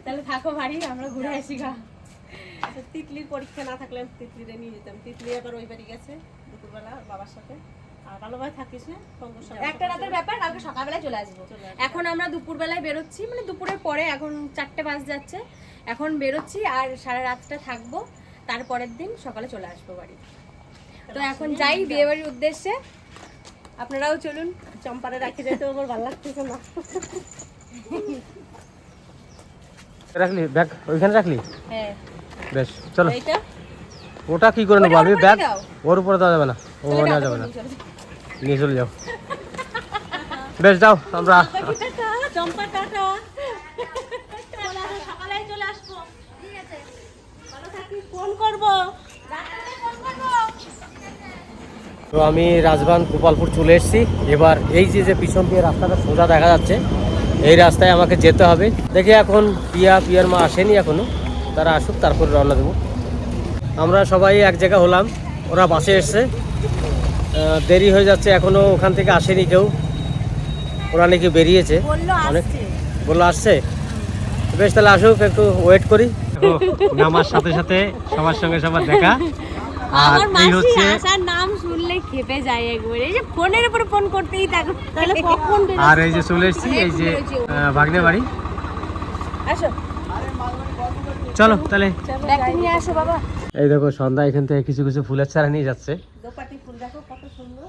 তাহলে থাকো বাড়ি, আমরা ঘুরে আসি গা। তিতলির পরীক্ষা না থাকলে তিতলিরে নিয়ে যেতাম। তিতলি আবার ওই বাড়ি গেছে দুপুরবেলা বাবার সাথে। আর ভালো ভাই থাকিস না, একটা রাতের ব্যাপার, কালকে সকালবেলায় চলে আসবো। এখন আমরা দুপুরবেলায় বেরোচ্ছি, মানে দুপুরের পরে, এখন 4টে বাজ যাচ্ছে, এখন বেরোচ্ছি আর সারা রাতটা থাকবো, তারপরের দিন সকালে চলে আসবো বাড়ি। তো এখন যাই বিয়ে বাড়ির উদ্দেশ্যে, আপনারাও চলুন। চম্পারে রাখি যেতে আমার ভালো লাগতেছে না। রাখলি ব্যাগ ওইখানে রাখলি? হ্যাঁ বেশ চলো। এইটা ওটা কি করে নেবো আমি? ব্যাগ দাও। ওর উপরে দেওয়া যাবে না, ও নেওয়া যাবে না, চলো। নিয়ে চলে যাও। বেশ যাও, আমরা চম্পা টাটা। সকালে চলে আসবো। ঠিক আছে, ভালো থাকিস, ফোন করবো। তো আমি রাজবান গোপালপুর চলে এসেছি। এবার এই যে পিছন দিয়ে রাস্তাটা সোজা দেখা যাচ্ছে, এই রাস্তায় আমাকে যেতে হবে। দেখি এখন পিয়ার মা আসেনি এখনো, তারা আসুক তারপর রওনা দেবো। আমরা সবাই এক জায়গা হলাম, ওরা বাসে এসছে, দেরি হয়ে যাচ্ছে, এখনো ওখান থেকে আসেনি কেউ। ওরা নাকি বেরিয়েছে, অনেক বললো আসছে। বেশ তাহলে আসুক, একটু ওয়েট করি। নামার সাথে সাথে সবার সঙ্গে সবার দেখা। আর এই হচ্ছে নাম শুনলে খেপে যায় একবারে, এই যে ফোনের উপর ফোন করতেই থাকো, তাহলে কখন। আর এই যে চলে এসেছি, এই যে ভাগ্নে বাড়ি। আসো চলো তাহলে ব্যাগ নিয়ে আসো বাবা। এই দেখো সন্ধ্যা এখান থেকে কিছু কিছু ফুলের চারা নিয়ে যাচ্ছে। দোপাটি ফুল দেখো কত সুন্দর।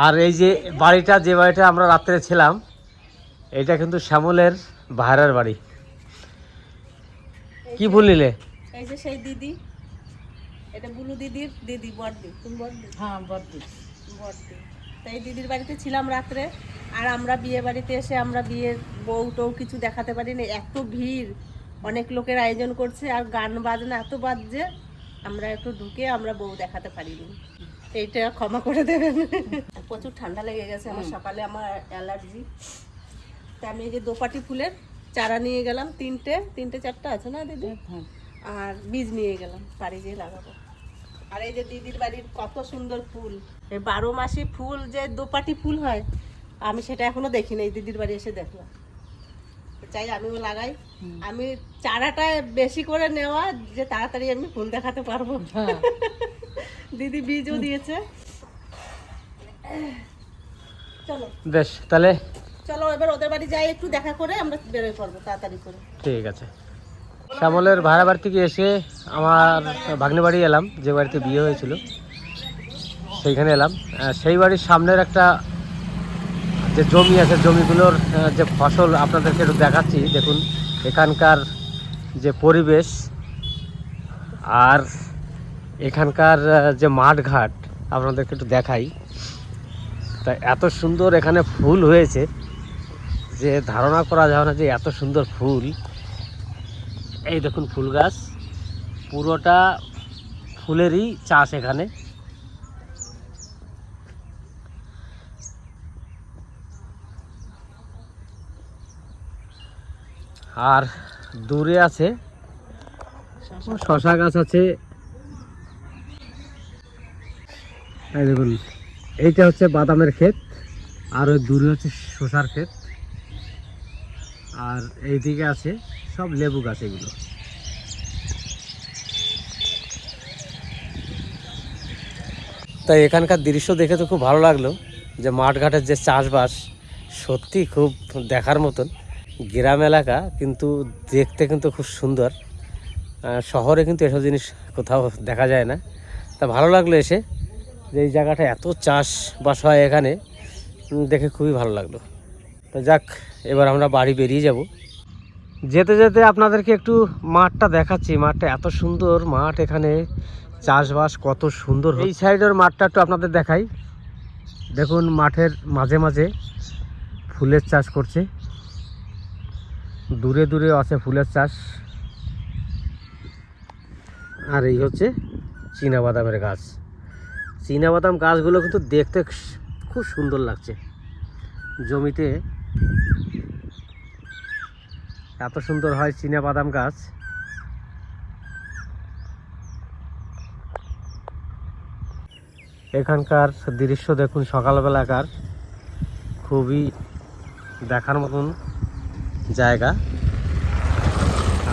আর এই যে বাড়িটা, যে বাড়িটা আমরা রাত্রে ছিলাম, এটা কিন্তু শ্যামলের ভাইরার বাড়ি। কি ফুল নিলে? এই যে সেই দিদি, এটা বুলু দিদির দিদি, বড়দি। তুমি বড়দি? হ্যাঁ বড়দি। বড়দি। তাই দিদির বাড়িতে ছিলাম রাত্রে। আর আমরা বিয়ে বাড়িতে এসে আমরা বিয়ের বউ টউ কিছু দেখাতে পারিনি, এত ভিড়, অনেক লোকের আয়োজন করছে আর গান বাজনা এত বাজছে, আমরা একটু ঢুকে আমরা বউ দেখাতে পারিনি। এইটা ক্ষমা করে দেবেন। প্রচুর ঠান্ডা লেগে গেছে আমার, সকালে আমার অ্যালার্জি। তা আমি এই যে দোপাটি ফুলের চারা নিয়ে গেলাম, তিনটে চারটা আছে না দিদি, আর বীজ নিয়ে গেলাম, বাড়ি গিয়ে লাগাবো। আর এই যে দিদির বাড়ির কত সুন্দর ফুল, এই 12 মাসি ফুল যে দোপাটি ফুল হয়, আমি সেটা এখনো দেখিনি, এই দিদির বাড়ি এসে দেখলাম। চাই আমিও লাগাই। আমি চারাটা বেশি করে নেওয়া, যে তাড়াতাড়ি আমি ফুল দেখাতে পারবো। দিদি বীজও দিয়েছে। চলো বেশ তাহলে চলো এবার ওদের বাড়ি যাই, একটু দেখা করে আমরা বেরোয় পড়বো তাড়াতাড়ি করে। ঠিক আছে। শ্যামলের ভাড়া বাড়ি থেকে এসে আমার ভাগ্নে বাড়ি এলাম, যে বাড়িতে বিয়ে হয়েছিল সেইখানে এলাম। সেই বাড়ির সামনের একটা যে জমি আছে, জমিগুলোর যে ফসল আপনাদেরকে একটু দেখাচ্ছি। দেখুন এখানকার যে পরিবেশ আর এখানকার যে মাঠঘাট আপনাদেরকে একটু দেখাই। তা এত সুন্দর এখানে ফুল হয়েছে যে ধারণা করা যায় না যে এত সুন্দর ফুল। এই দেখুন ফুল গাছ, পুরোটা ফুলেরই চাষ এখানে। আর দূরে আছে শশা গাছ আছে। এই দেখুন এইটা হচ্ছে বাদামের ক্ষেত, আর ওই দূরে হচ্ছে শশার ক্ষেত, আর এইদিকে আছে সব লেবু গাছ। এগুলো তাই এখানকার দৃশ্য দেখে তো খুব ভালো লাগলো, যে মাঠঘাটের যে চাষবাস সত্যি খুব দেখার মতন। গ্রাম এলাকা কিন্তু দেখতে কিন্তু খুব সুন্দর, শহরে কিন্তু এসব জিনিস কোথাও দেখা যায় না। তা ভালো লাগলো এসে, যে এই জায়গাটা এত চাষবাস হয় এখানে, দেখে খুবই ভালো লাগলো। তো যাক, এবার আমরা বাড়ি বেরিয়ে যাব। যেতে যেতে আপনাদেরকে একটু মাঠটা দেখাচ্ছি। মাঠটা এত সুন্দর মাঠ, এখানে চাষবাস কত সুন্দর। এই সাইডের মাঠটা একটু আপনাদের দেখাই। দেখুন মাঠের মাঝে মাঝে ফুলের চাষ করছে, দূরে দূরে আছে ফুলের চাষ। আর এই হচ্ছে চীনাবাদামের গাছ। চীনাবাদাম গাছগুলো কিন্তু দেখতে খুব সুন্দর লাগছে। জমিতে এত সুন্দর হয় চীনাবাদাম গাছ। এখানকার দৃশ্য দেখুন সকালবেলাকার, খুবই দেখার মতন জায়গা।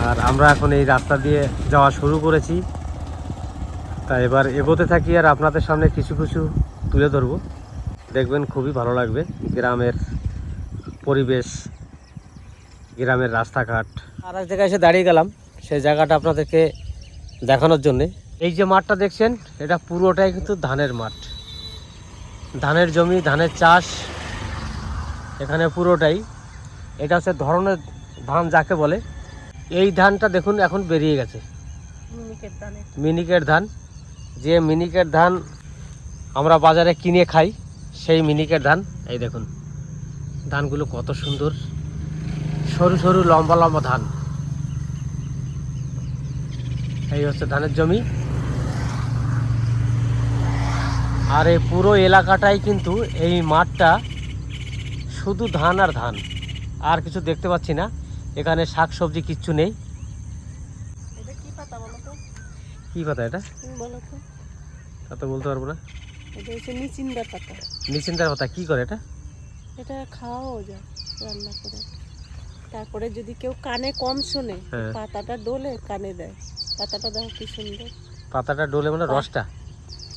আর আমরা এখন এই রাস্তা দিয়ে যাওয়া শুরু করেছি, তা এবার এগোতে থাকি আর আপনাদের সামনে কিছু কিছু তুলে ধরবো। দেখবেন খুবই ভালো লাগবে গ্রামের পরিবেশ, গ্রামের রাস্তাঘাট। আর এক জায়গায় এসে দাঁড়িয়ে গেলাম সেই জায়গাটা আপনাদেরকে দেখানোর জন্যে। এই যে মাঠটা দেখছেন এটা পুরোটাই কিন্তু ধানের মাঠ, ধানের জমি, ধানের চাষ এখানে পুরোটাই। এটা হচ্ছে ধরনের ধান যাকে বলে। এই ধানটা দেখুন এখন বেরিয়ে গেছে, মিনিকেট ধান। যে মিনিকেট ধান আমরা বাজারে কিনে খাই সেই মিনিকেট ধান। এই দেখুন ধানগুলো কত সুন্দর, সরু সরু লম্বা লম্বা ধান। এই হচ্ছে ধানের জমি। আর এই পুরো এলাকাটাই কিন্তু এই মাঠটা শুধু ধান আর ধান, আর কিছু দেখতে পাচ্ছি না। এখানে শাক সবজি কিচ্ছু নেই। এটা কি পাতা বলো তো? কি পাতা এটা? তুমি বলো তো। তা তো বলতে পারবো না। এটা হচ্ছে নিচিন্দার পাতা। নিশ্চিন্তার পাতা কি করে এটা? এটা খাওয়াও যায় রান্না করে। তারপরে যদি কেউ কানে কম শোনে, হ্যাঁ। পাতাটা ডলে কানে দেয়। পাতাটা দেখো কি সুন্দর। পাতাটা ডলে মানে রসটা?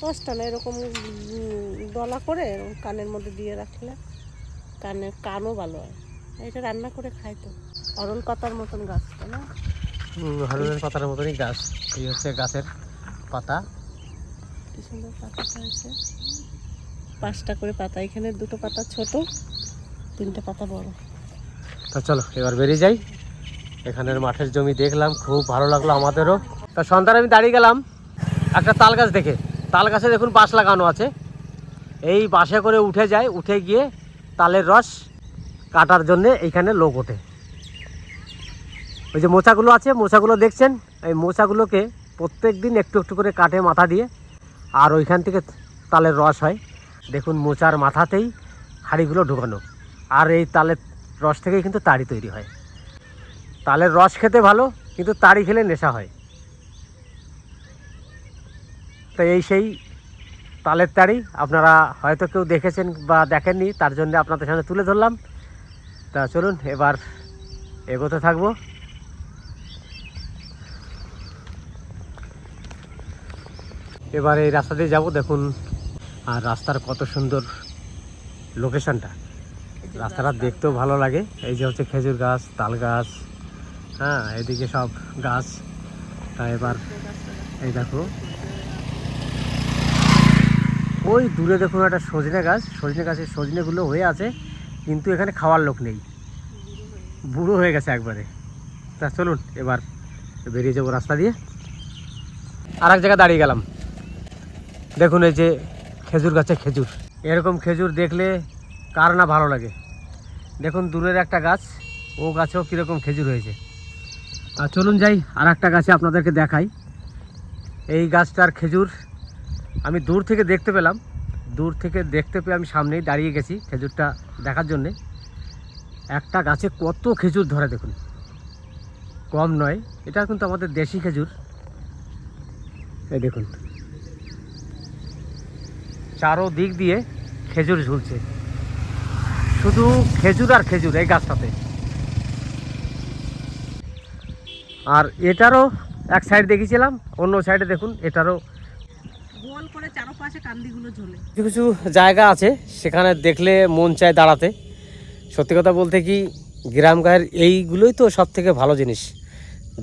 রসটা না, এরকম ডলা করে এরকম কানের মধ্যে দিয়ে রাখলে কানও ভালো হয়। এটা রান্না করে খাই তো। অরল পাতার মতন গাছটা না? হলুদের পাতার মতনই গাছ। এই হচ্ছে গাছের পাতা। কি সুন্দর পাতাটা হয়েছে। 5টা করে পাতা, এখানে 2টো পাতা ছোট, 3টে পাতা বড়। তা চলো এবার বেরিয়ে যাই। এখানের মাঠের জমি দেখলাম, খুব ভালো লাগলো আমাদেরও। তা সন্ধ্যায় আমি দাঁড়িয়ে গেলাম একটা তাল গাছ দেখে। তাল গাছে দেখুন বাঁশ লাগানো আছে। এই বাঁশে করে উঠে যায়, উঠে গিয়ে তালের রস কাটার জন্যে এইখানে লোক ওঠে। ওই যে মোচাগুলো আছে, মোচাগুলো দেখছেন, এই মোচাগুলোকে প্রত্যেক দিন একটু একটু করে কাটে মাথা দিয়ে, আর ওইখান থেকে তালের রস হয়। দেখুন মোচার মাথাতেই হাঁড়িগুলো ঢোকানো, আর এই তালের রস থেকেই কিন্তু তাড়ি তৈরি হয়। তালের রস খেতে ভালো, কিন্তু তাড়ি খেলে নেশা হয়। তো এই সেই তালের তাড়ি, আপনারা হয়তো কেউ দেখেছেন বা দেখেননি, তার জন্য আপনাদের সামনে তুলে ধরলাম। তা চলুন এবার এগোতে থাকবো। এবার এই রাস্তা দিয়ে যাবো, দেখুন। আর রাস্তার কত সুন্দর লোকেশনটা, রাস্তাটা দেখতেও ভালো লাগে। এই যে হচ্ছে খেজুর গাছ, তাল গাছ, হ্যাঁ এদিকে সব গাছ। তা এবার এই দেখো ওই দূরে দেখুন একটা সজনে গাছ, সজনে গাছের সজনেগুলো হয়ে আছে, কিন্তু এখানে খাওয়ার লোক নেই, বুড়ো হয়ে গেছে একবারে। তা চলুন এবার বেরিয়ে যাবো রাস্তা দিয়ে। আর এক জায়গায় দাঁড়িয়ে গেলাম, দেখুন এই যে খেজুর গাছে খেজুর। এরকম খেজুর দেখলে কার না ভালো লাগে। দেখুন দূরের একটা গাছ, ও গাছেও কীরকম খেজুর হয়েছে। আর চলুন যাই আর একটা গাছে আপনাদেরকে দেখাই। এই গাছটার খেজুর আমি দূর থেকে দেখতে পেলাম, দূর থেকে দেখতে পেয়ে আমি সামনেই দাঁড়িয়ে গেছি খেজুরটা দেখার জন্যে। একটা গাছে কত খেজুর ধরে দেখুন, কম নয়। এটা কিন্তু আমাদের দেশি খেজুর। এই দেখুন চারো দিক দিয়ে খেজুর ঝুলছে, শুধু খেজুর আর খেজুর এই গাছটাতে। আর এটারও এক সাইড দেখেছিলাম, অন্য সাইডে দেখুন এটারও গোল করে চারপাশে কান্দিগুলো ঝোলে। কিছু কিছু জায়গা আছে সেখানে দেখলে মন চায় দাঁড়াতে। সত্যি কথা বলতে কি, গ্রাম গায়ের এইগুলোই তো সব থেকে ভালো জিনিস,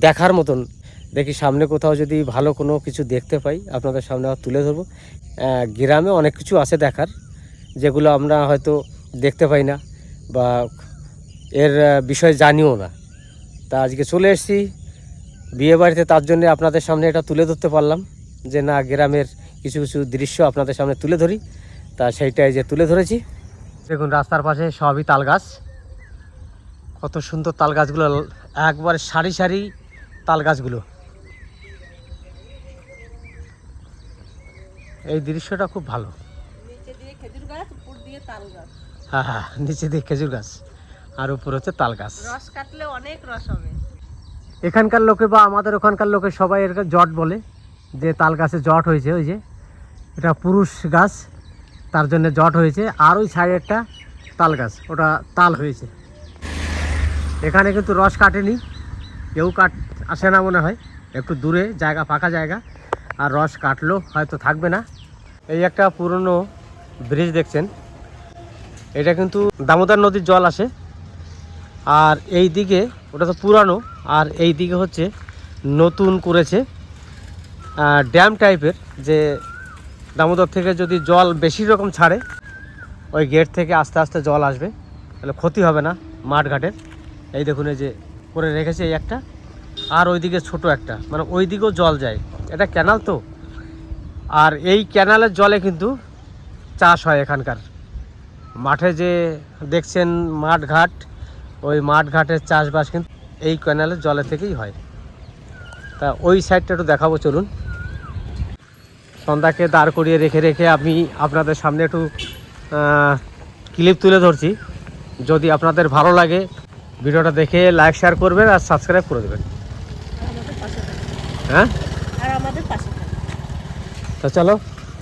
দেখার মতন। দেখি সামনে কোথাও যদি ভালো কোনো কিছু দেখতে পাই আপনাদের সামনে আবার তুলে ধরবো। গ্রামে অনেক কিছু আছে দেখার, যেগুলো আমরা হয়তো দেখতে পাই না বা এর বিষয়ে জানিও না। তা আজকে চলে এসেছি বিয়েবাড়িতে, তার জন্য আপনাদের সামনে এটা তুলে ধরতে পারলাম যে না, গ্রামের কিছু কিছু দৃশ্য আপনাদের সামনে তুলে ধরি। তা সেইটাই যে তুলে ধরেছি। দেখুন রাস্তার পাশে সবই তাল গাছ, কত সুন্দর তাল গাছগুলো, একবার সারি সারি তাল গাছগুলো। এই দৃশ্যটা খুব ভালো। নিচে দিয়ে খেজুর গাছ, উপর দিয়ে তাল গাছ। হ্যাঁ হ্যাঁ, নিচে দিয়ে খেজুর গাছ আর উপর হচ্ছে তাল গাছ। রস কাটলে অনেক রস হবে। এখানকার লোকে বা আমাদের ওখানকার লোকে সবাই এর জট বলে, যে তাল গাছে জট হয়েছে। ওই যে এটা পুরুষ গাছ, তার জন্য জট হয়েছে। আর ওই সাইডে একটা তাল গাছ, ওটা তাল হয়েছে। এখানে কিন্তু রস কাটেনি, কেউ আসে না মনে হয়, একটু দূরে জায়গা, ফাঁকা জায়গা, আর রস কাটলো হয়তো থাকবে না। এই একটা পুরনো ব্রিজ দেখছেন, এটা কিন্তু দামোদর নদীর জল আসে, আর এই দিকে ওটা তো পুরানো, আর এই দিকে হচ্ছে নতুন করেছে ড্যাম টাইপের, যে দামোদর থেকে যদি জল বেশি রকম ছাড়ে ওই গেট থেকে আস্তে আস্তে জল আসবে, তাহলে ক্ষতি হবে না মাঠ ঘাটের। এই দেখুন এই যে করে রেখেছে এই একটা, আর ওইদিকে ছোট একটা, মানে ওই দিকেও জল যায়, এটা ক্যানাল তো। আর এই ক্যানালের জলে কিন্তু চাষ হয় এখানকার মাঠে, যে দেখছেন মাঠ ঘাট, ওই মাঠ ঘাটের চাষবাস কিন্তু এই ক্যানালের জলে থেকেই হয়। তা ওই সাইডটা একটু দেখাবো চলুন। সন্ধ্যাকে দাঁড় করিয়ে রেখে রেখে আমি আপনাদের সামনে একটু ক্লিপ তুলে ধরছি। যদি আপনাদের ভালো লাগে ভিডিওটা দেখে লাইক শেয়ার করবেন আর সাবস্ক্রাইব করে দেবেন। আমাদের পাশে থাকবে। হ্যাঁ, আর আমাদের পাশে থাকবে। তো চলো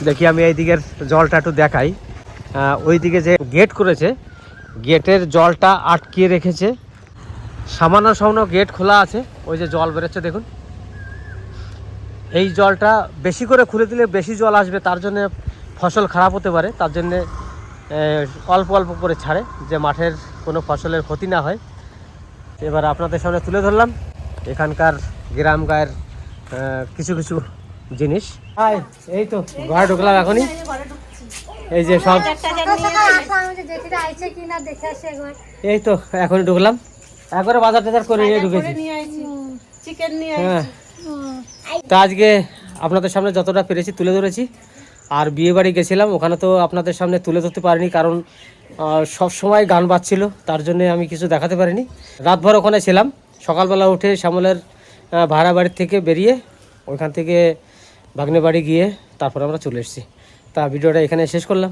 দেখি, আমি এই দিকের জলটা একটু দেখাই। ওই দিকে যে গেট করেছে, গেটের জলটা আটকিয়ে রেখেছে, সামান্য সামান্য গেট খোলা আছে, ওই যে জল বেরোচ্ছে দেখুন। এই জলটা বেশি করে খুলে দিলে বেশি জল আসবে, তার জন্য ফসল খারাপ হতে পারে, তার জন্যে অল্প অল্প করে ছাড়ে, যে মাঠের কোনো ফসলের ক্ষতি না হয়। এবার আপনাদের সামনে তুলে ধরলাম এখানকার গ্রাম গায়ের কিছু কিছু জিনিস। এই তো ঘরে ঢুকলাম এখনই, এই যে সব এই তো এখনই ঢুকলাম, একবারে বাজার টাজার করে নিয়ে ঢুকেছি। চিকেন নিয়ে হ্যাঁ, তা আজকে আপনাদের সামনে যতটা পেরেছি তুলে ধরেছি। আর বিয়ে বাড়ি গেছিলাম, ওখানে তো আপনাদের সামনে তুলে ধরতে পারিনি, কারণ সব সময় গান বাজছিল, তার জন্য আমি কিছু দেখাতে পারিনি। রাতভর ওখানে ছিলাম, সকালবেলা উঠে শ্যামলের ভাড়া বাড়ির থেকে বেরিয়ে ওইখান থেকে ভাগ্নে বাড়ি গিয়ে তারপর আমরা চলে এসেছি। তা ভিডিওটা এখানে শেষ করলাম।